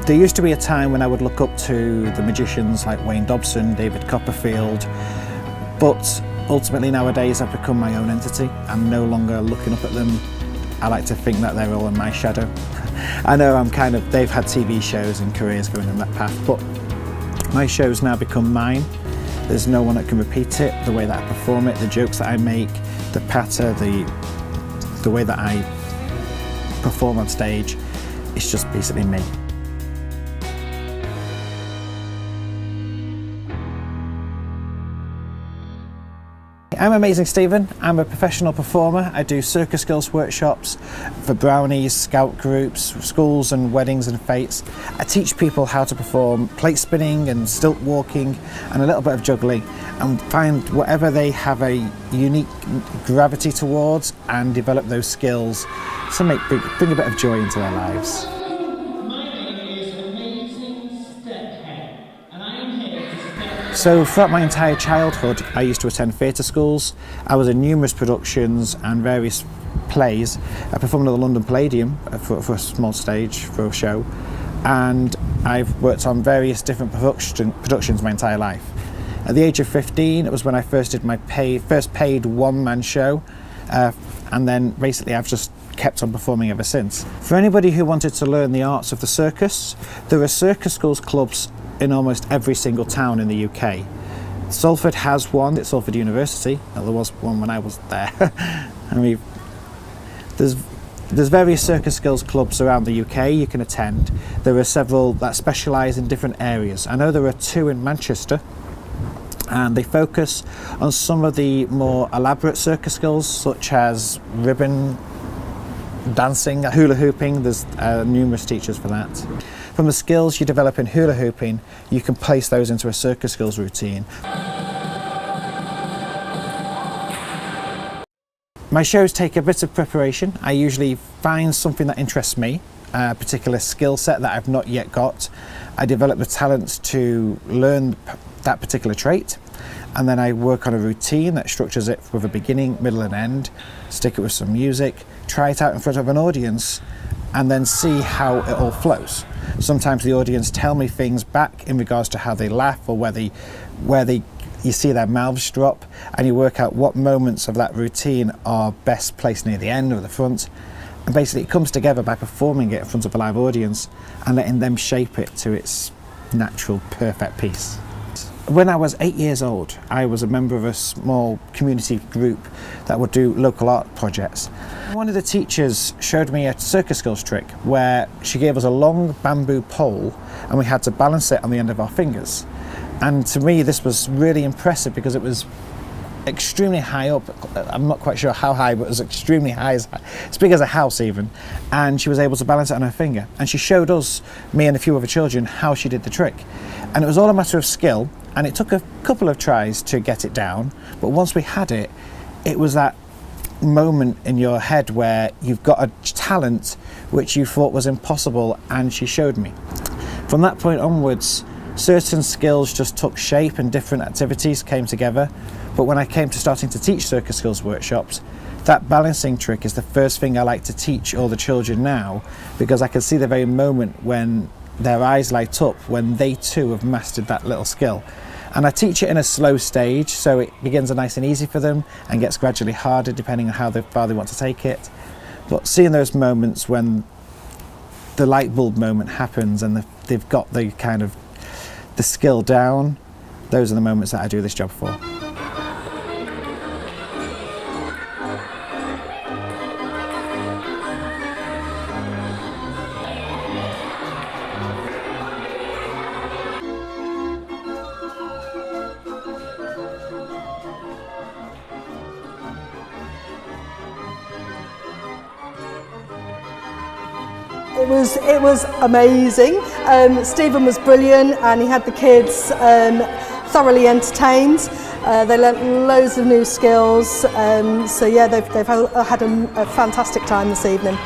There used to be a time when I would look up to the magicians like Wayne Dobson, David Copperfield, but ultimately nowadays I've become my own entity. I'm no longer looking up at them. I like to think that they're all in my shadow. I know they've had TV shows and careers going in that path, but my show's now become mine. There's no one that can repeat it, the way that I perform it, the jokes that I make, the patter, the way that I perform on stage. It's just basically me. I'm Amazing Stephen. I'm a professional performer. I do circus skills workshops for brownies, scout groups, schools and weddings and fetes. I teach people how to perform plate spinning and stilt walking and a little bit of juggling, and find whatever they have a unique gravity towards and develop those skills to bring a bit of joy into their lives. So throughout my entire childhood, I used to attend theatre schools. I was in numerous productions and various plays. I performed at the London Palladium for a small stage, for a show. And I've worked on various different productions my entire life. At the age of 15, it was when I first did my first paid one-man show. And then basically I've just kept on performing ever since. For anybody who wanted to learn the arts of the circus, there are circus schools clubs in almost every single town in the UK. Salford has one at Salford University. There was one when I was there. I mean, there's various circus skills clubs around the UK you can attend. There are several that specialise in different areas. I know there are two in Manchester, and they focus on some of the more elaborate circus skills, such as ribbon dancing, hula hooping. There's numerous teachers for that. From the skills you develop in hula hooping, you can place those into a circus skills routine. My shows take a bit of preparation. I usually find something that interests me, a particular skill set that I've not yet got. I develop the talents to learn that particular trait, and then I work on a routine that structures it with a beginning, middle and end, stick it with some music, try it out in front of an audience, and then see how it all flows. Sometimes the audience tell me things back in regards to how they laugh, or you see their mouths drop, and you work out what moments of that routine are best placed near the end or the front. And basically it comes together by performing it in front of a live audience and letting them shape it to its natural, perfect piece. When I was 8 years old, I was a member of a small community group that would do local art projects. One of the teachers showed me a circus skills trick where she gave us a long bamboo pole and we had to balance it on the end of our fingers. And to me this was really impressive because it was extremely high up. I'm not quite sure how high, but it was extremely high, as big as a house even. And she was able to balance it on her finger. And she showed us, me and a few other children, how she did the trick. And it was all a matter of skill, and it took a couple of tries to get it down. But once we had it, it was that moment in your head where you've got a talent which you thought was impossible, and she showed me. From that point onwards, certain skills just took shape and different activities came together. But when I came to starting to teach circus skills workshops, that balancing trick is the first thing I like to teach all the children now, because I can see the very moment when their eyes light up when they too have mastered that little skill. And I teach it in a slow stage, so it begins nice and easy for them and gets gradually harder depending on how far they want to take it. But seeing those moments when the light bulb moment happens and they've got the skill down, those are the moments that I do this job for. It was amazing. Stephen was brilliant, and he had the kids thoroughly entertained. They learnt loads of new skills. So yeah, they've had a fantastic time this evening.